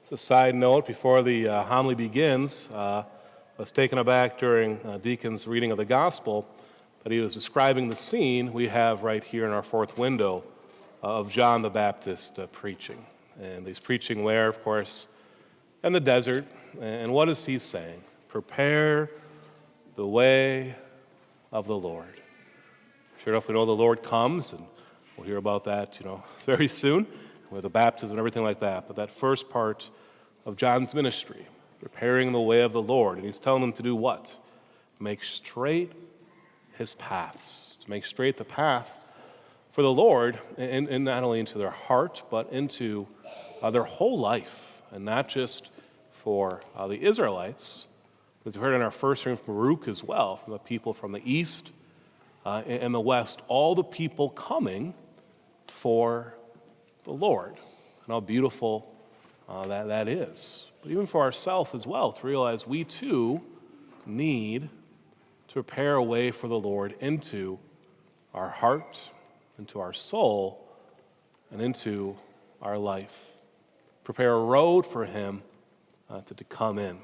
As a side note, before the homily begins, I was taken aback during Deacon's reading of the gospel that he was describing the scene we have right here in our fourth window of John the Baptist preaching. And he's preaching where, of course, in the desert. And what is he saying? Prepare the way of the Lord. Sure enough, we know the Lord comes, and we'll hear about that, very soon, with the baptism and everything like that. But that first part of John's ministry, preparing the way of the Lord, and he's telling them to do what? Make straight his paths, to make straight the path for the Lord, and not only into their heart, but into their whole life, and not just for the Israelites, as we heard in our first reading from Baruch as well, from the people from the east and the west, all the people coming for the Lord. And how beautiful that is. But even for ourselves as well, to realize we too need to prepare a way for the Lord into our heart, into our soul, and into our life. Prepare a road for him to come in.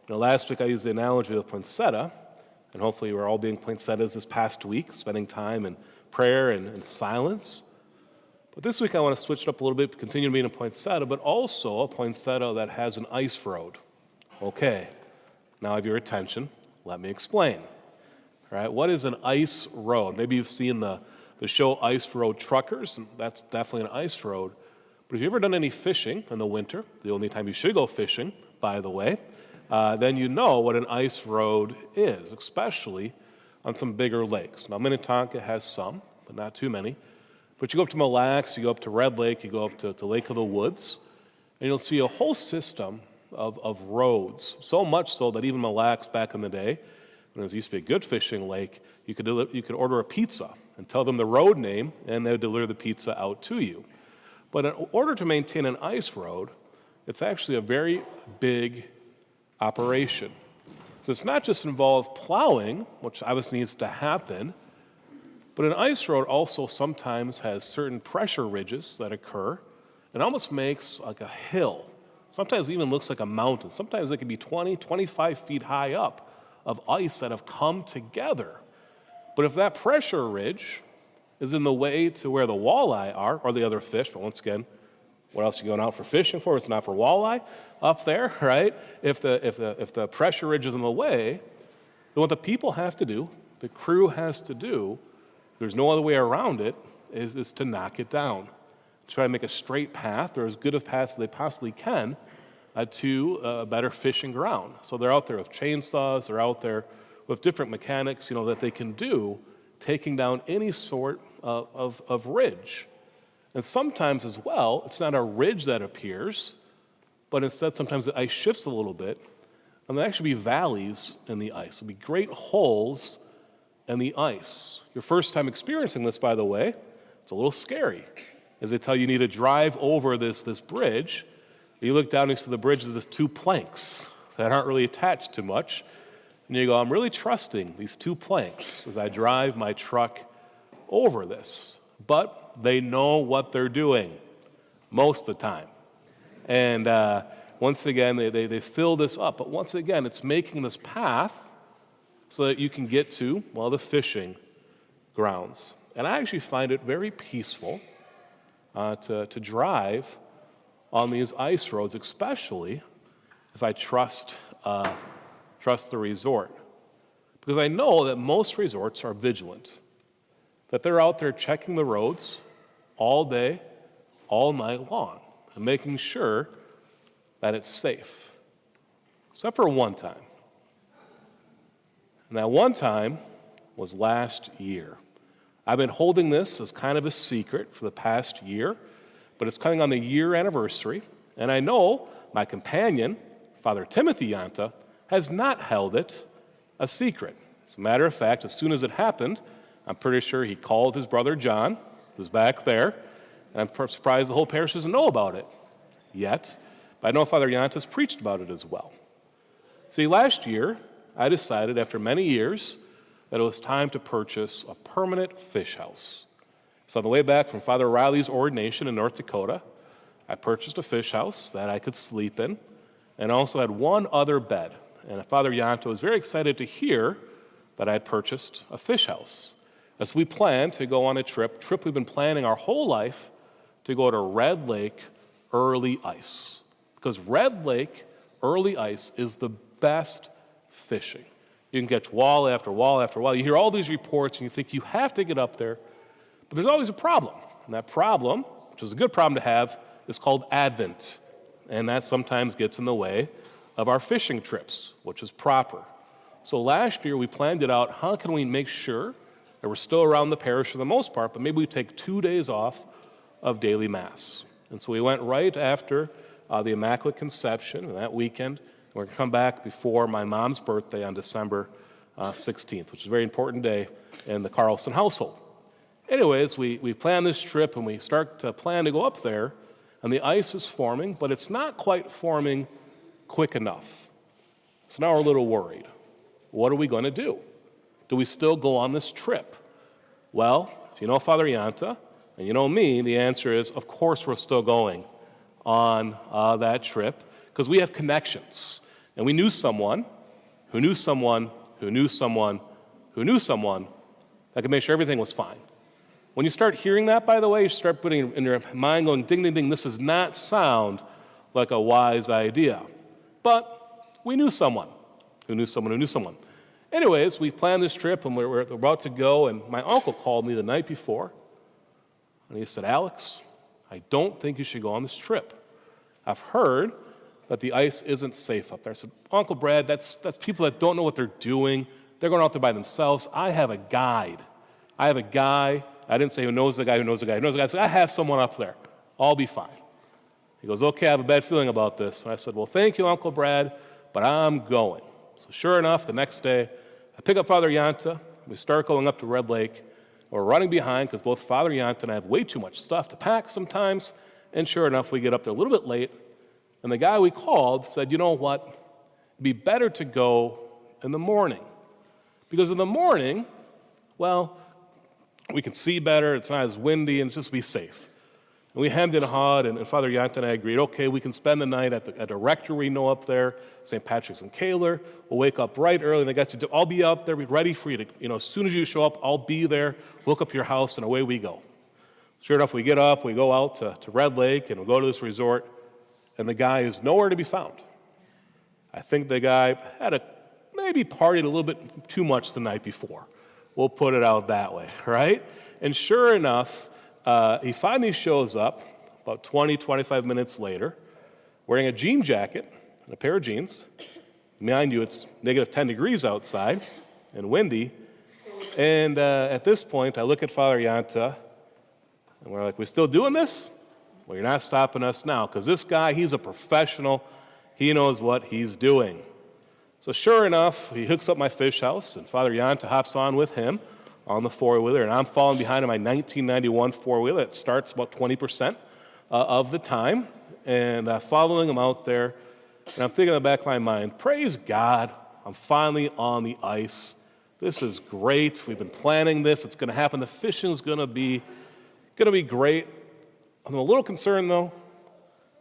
Last week I used the analogy of poinsettia, and hopefully we're all being poinsettias this past week, spending time in prayer and silence. But this week I want to switch it up a little bit, continue being a poinsettia, but also a poinsettia that has an ice road. Okay, now I have your attention. Let me explain. All right, what is an ice road? Maybe you've seen the show Ice Road Truckers, and that's definitely an ice road. But if you've ever done any fishing in the winter, the only time you should go fishing, by the way, then you know what an ice road is, especially on some bigger lakes. Now, Minnetonka has some, but not too many. But you go up to Mille Lacs, you go up to Red Lake, you go up to Lake of the Woods, and you'll see a whole system of roads, so much so that even Mille Lacs back in the day, when it used to be a good fishing lake, you could order a pizza and tell them the road name, and they would deliver the pizza out to you. But in order to maintain an ice road, it's actually a very big operation. So it's not just involved plowing, which obviously needs to happen, but an ice road also sometimes has certain pressure ridges that occur. It almost makes like a hill. Sometimes it even looks like a mountain. Sometimes it can be 20, 25 feet high up of ice that have come together. But if that pressure ridge is in the way to where the walleye are, or the other fish, but once again, what else are you going out for fishing for? It's not for walleye up there, right? If the pressure ridge is in the way, then what the people have to do, the crew has to do, there's no other way around it, is to knock it down. Try to make a straight path, or as good a path as they possibly can, to a better fishing ground. So they're out there with chainsaws, they're out there with different mechanics, that they can do, taking down any sort of ridge. And sometimes as well, it's not a ridge that appears, but instead sometimes the ice shifts a little bit, and there'll actually be valleys in the ice. There'll be great holes in the ice. Your first time experiencing this, by the way, it's a little scary, as they tell you need to drive over this bridge. You look down next to the bridge, there's two planks that aren't really attached to much, and you go, I'm really trusting these two planks as I drive my truck over this. But they know what they're doing most of the time. And once again, they fill this up. But once again, it's making this path so that you can get to, the fishing grounds. And I actually find it very peaceful to drive on these ice roads, especially if I trust the resort. Because I know that most resorts are vigilant, that they're out there checking the roads all day, all night long, and making sure that it's safe. Except for one time. And that one time was last year. I've been holding this as kind of a secret for the past year, but it's coming on the year anniversary, and I know my companion, Father Timothy Yanta, has not held it a secret. As a matter of fact, as soon as it happened, I'm pretty sure he called his brother John, who's back there, and I'm surprised the whole parish doesn't know about it yet, but I know Father Yanta's preached about it as well. See, last year, I decided after many years that it was time to purchase a permanent fish house. So on the way back from Father Riley's ordination in North Dakota, I purchased a fish house that I could sleep in, and also had one other bed. And Father Yanto was very excited to hear that I had purchased a fish house. As we planned to go on a trip we've been planning our whole life, to go to Red Lake Early Ice. Because Red Lake Early Ice is the best fishing. You can catch wall after wall after wall. You hear all these reports and you think you have to get up there, but there's always a problem. And that problem, which is a good problem to have, is called Advent. And that sometimes gets in the way of our fishing trips, which is proper. So last year we planned it out, how can we make sure that we're still around the parish for the most part, but maybe we take 2 days off of daily Mass. And so we went right after the Immaculate Conception that weekend. We're going to come back before my mom's birthday on December 16th, which is a very important day in the Carlson household. Anyways, we plan this trip and we start to plan to go up there, and the ice is forming, but it's not quite forming quick enough. So now we're a little worried. What are we going to do? Do we still go on this trip? Well, if you know Father Yanta, and you know me, the answer is, of course we're still going on that trip, because we have connections. And we knew someone who knew someone who knew someone who knew someone that could make sure everything was fine. When you start hearing that, by the way, you start putting in your mind going, ding, ding, ding, this does not sound like a wise idea. But we knew someone who knew someone who knew someone. Anyways, we planned this trip, and we're about to go, and my uncle called me the night before, and he said, Alex, I don't think you should go on this trip. I've heard that the ice isn't safe up there. I said, Uncle Brad, that's people that don't know what they're doing. They're going out there by themselves. I have a guide. I have a guy. I didn't say who knows the guy who knows the guy who knows the guy. I said, I have someone up there. I'll be fine. He goes, okay, I have a bad feeling about this. And I said, well, thank you, Uncle Brad, but I'm going. So sure enough, the next day, I pick up Father Yanta. We start going up to Red Lake. We're running behind because both Father Yanta and I have way too much stuff to pack sometimes. And sure enough, we get up there a little bit late. And the guy we called said, you know what? It'd be better to go in the morning. Because in the morning, well, we can see better, it's not as windy, and just be safe. And we hemmed and hawed, and Father Yanta and I agreed, okay, we can spend the night at the rectory we know up there, St. Patrick's and Kaler. We'll wake up right early, and the guy said, I'll be out there, be ready for you to, as soon as you show up, I'll be there, we'll hook up your house, and away we go. Sure enough, we get up, we go out to Red Lake, and we go to this resort, and the guy is nowhere to be found. I think the guy had maybe partied a little bit too much the night before. We'll put it out that way, right? And sure enough, he finally shows up about 20, 25 minutes later, wearing a jean jacket and a pair of jeans. Mind you, it's negative 10 degrees outside and windy. And at this point, I look at Father Yanta, and we're like, we still doing this? Well, you're not stopping us now, because this guy, he's a professional. He knows what he's doing. So sure enough, he hooks up my fish house, and Father Yanta hops on with him on the four-wheeler, and I'm following behind in my 1991 four-wheeler. It starts about 20% of the time, and following him out there, and I'm thinking in the back of my mind, praise God, I'm finally on the ice. This is great. We've been planning this. It's going to happen. The fishing is going to be great. I'm a little concerned, though,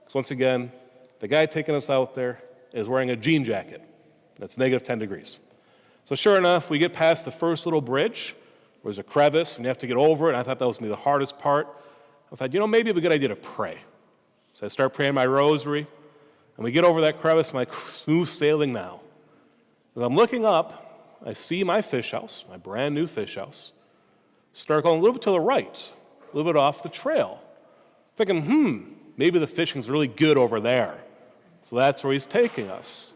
because once again, the guy taking us out there is wearing a jean jacket. That's negative 10 degrees. So sure enough, we get past the first little bridge. There's a crevice, and you have to get over it. I thought that was going to be the hardest part. I thought, maybe it'd be a good idea to pray. So I start praying my rosary, and we get over that crevice. I'm like, smooth sailing now. As I'm looking up, I see my fish house, my brand new fish house, start going a little bit to the right, a little bit off the trail. Thinking, maybe the fishing's really good over there. So that's where he's taking us.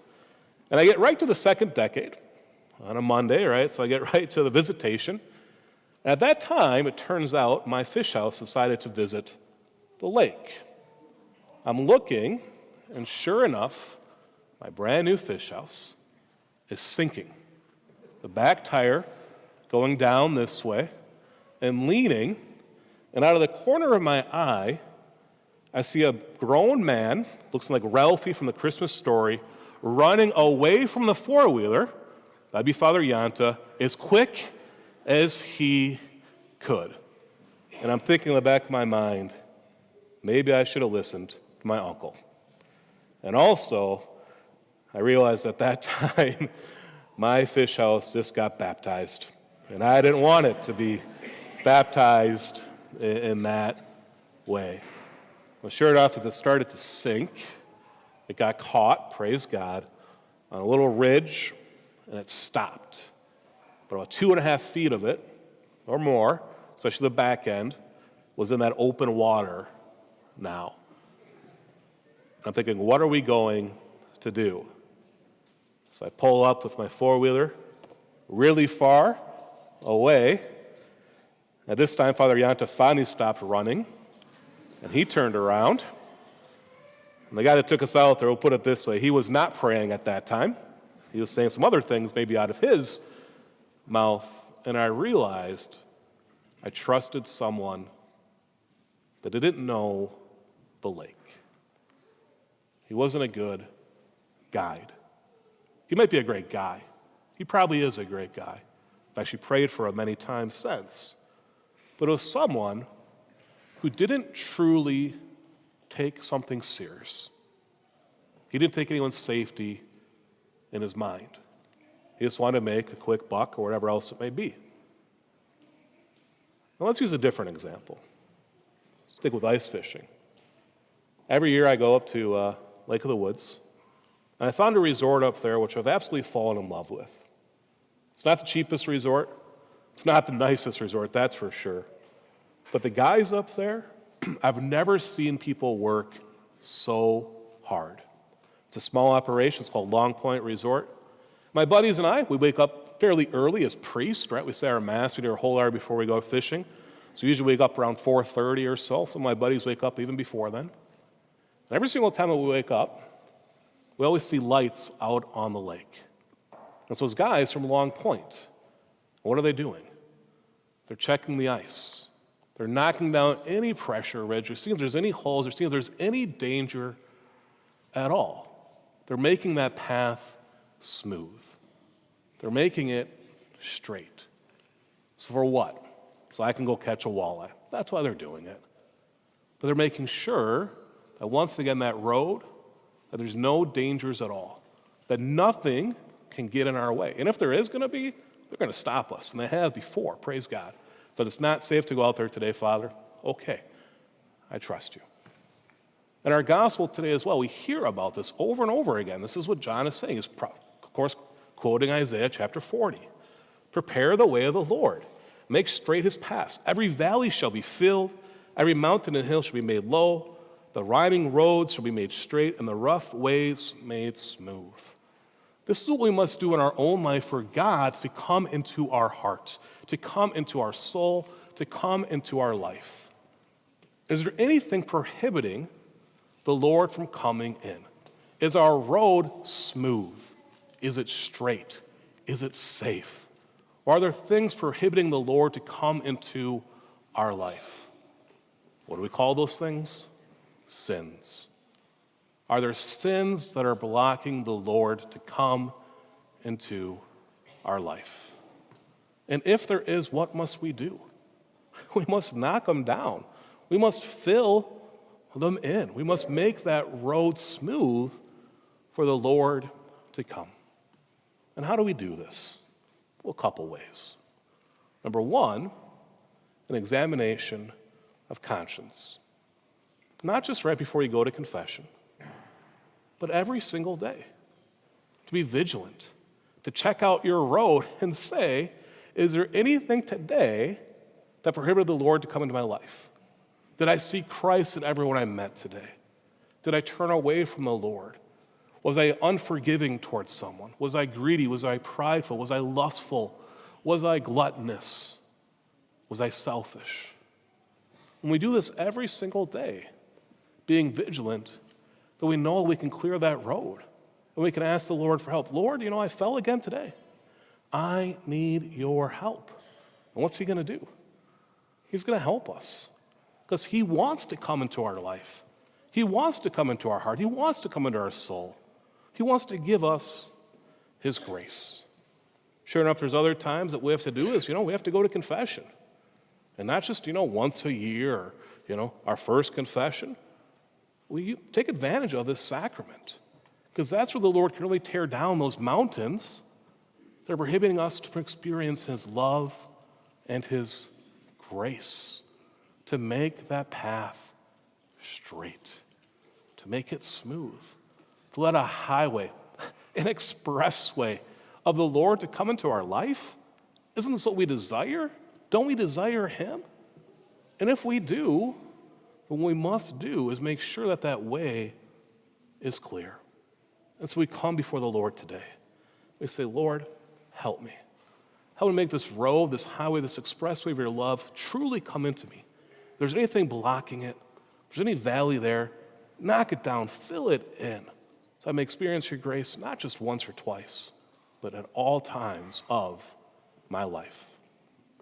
And I get right to the second decade on a Monday, right? So I get right to the visitation. And at that time, it turns out my fish house decided to visit the lake. I'm looking, and sure enough, my brand new fish house is sinking. The back tire going down this way and leaning, and out of the corner of my eye, I see a grown man, looks like Ralphie from the Christmas Story, running away from the four-wheeler, that'd be Father Yanta, as quick as he could. And I'm thinking in the back of my mind, maybe I should have listened to my uncle. And also, I realized at that time, my fish house just got baptized. And I didn't want it to be baptized in that way. Well, sure enough, as it started to sink, it got caught, praise God, on a little ridge, and it stopped. But about 2.5 feet of it, or more, especially the back end, was in that open water now. I'm thinking, what are we going to do? So I pull up with my four-wheeler really far away. At this time, Father Yanta finally stopped running, and he turned around. And the guy that took us out there, we'll put it this way, he was not praying at that time. He was saying some other things maybe out of his mouth, and I realized I trusted someone that didn't know the lake. He wasn't a good guide. He might be a great guy. He probably is a great guy. I've actually prayed for him many times since. But it was someone who didn't truly take something serious. He didn't take anyone's safety in his mind. He just wanted to make a quick buck or whatever else it may be. Now let's use a different example. Stick with ice fishing. Every year I go up to Lake of the Woods, and I found a resort up there which I've absolutely fallen in love with. It's not the cheapest resort. It's not the nicest resort, that's for sure. But the guys up there, I've never seen people work so hard. It's a small operation. It's called Long Point Resort. My buddies and I, we wake up fairly early as priests, right? We say our mass, we do our whole hour before we go fishing. So we usually wake up around 4:30 or so. Some of my buddies wake up even before then. And every single time that we wake up, we always see lights out on the lake. And so those guys from Long Point, what are they doing? They're checking the ice. They're knocking down any pressure ridge. They're seeing if there's any holes. They're seeing if there's any danger at all. They're making that path smooth. They're making it straight. So for what? So I can go catch a walleye. That's why they're doing it. But they're making sure that once again that road, that there's no dangers at all, that nothing can get in our way. And if there is going to be, they're going to stop us, and they have before, praise God. So it's not safe to go out there today, Father. Okay, I trust you. In our gospel today as well, we hear about this over and over again. This is what John is saying. He's, of course, quoting Isaiah chapter 40. Prepare the way of the Lord. Make straight his paths. Every valley shall be filled. Every mountain and hill shall be made low. The winding roads shall be made straight, and the rough ways made smooth. This is what we must do in our own life for God to come into our heart, to come into our soul, to come into our life. Is there anything prohibiting the Lord from coming in? Is our road smooth? Is it straight? Is it safe? Or are there things prohibiting the Lord to come into our life? What do we call those things? Sins. Are there sins that are blocking the Lord to come into our life? And if there is, what must we do? We must knock them down. We must fill them in. We must make that road smooth for the Lord to come. And how do we do this? Well, a couple ways. Number one, an examination of conscience. Not just right before you go to confession, but every single day. To be vigilant, to check out your road and say, is there anything today that prohibited the Lord to come into my life? Did I see Christ in everyone I met today? Did I turn away from the Lord? Was I unforgiving towards someone? Was I greedy? Was I prideful? Was I lustful? Was I gluttonous? Was I selfish? When we do this every single day, being vigilant, that we know we can clear that road. And we can ask the Lord for help. Lord, I fell again today. I need your help. And what's he going to do? He's going to help us because he wants to come into our life. He wants to come into our heart. He wants to come into our soul. He wants to give us his grace. Sure enough, there's other times that we have to do is, we have to go to confession. And not just, once a year or, our first confession, we take advantage of this sacrament, because that's where the Lord can really tear down those mountains that are prohibiting us from experiencing His love and His grace, to make that path straight, to make it smooth, to let a highway, an expressway of the Lord to come into our life. Isn't this what we desire? Don't we desire Him? And if we do, what we must do is make sure that that way is clear. And so we come before the Lord today. We say, Lord, help me. Help me make this road, this highway, this expressway of your love truly come into me. If there's anything blocking it, if there's any valley there, knock it down, fill it in, so I may experience your grace not just once or twice, but at all times of my life.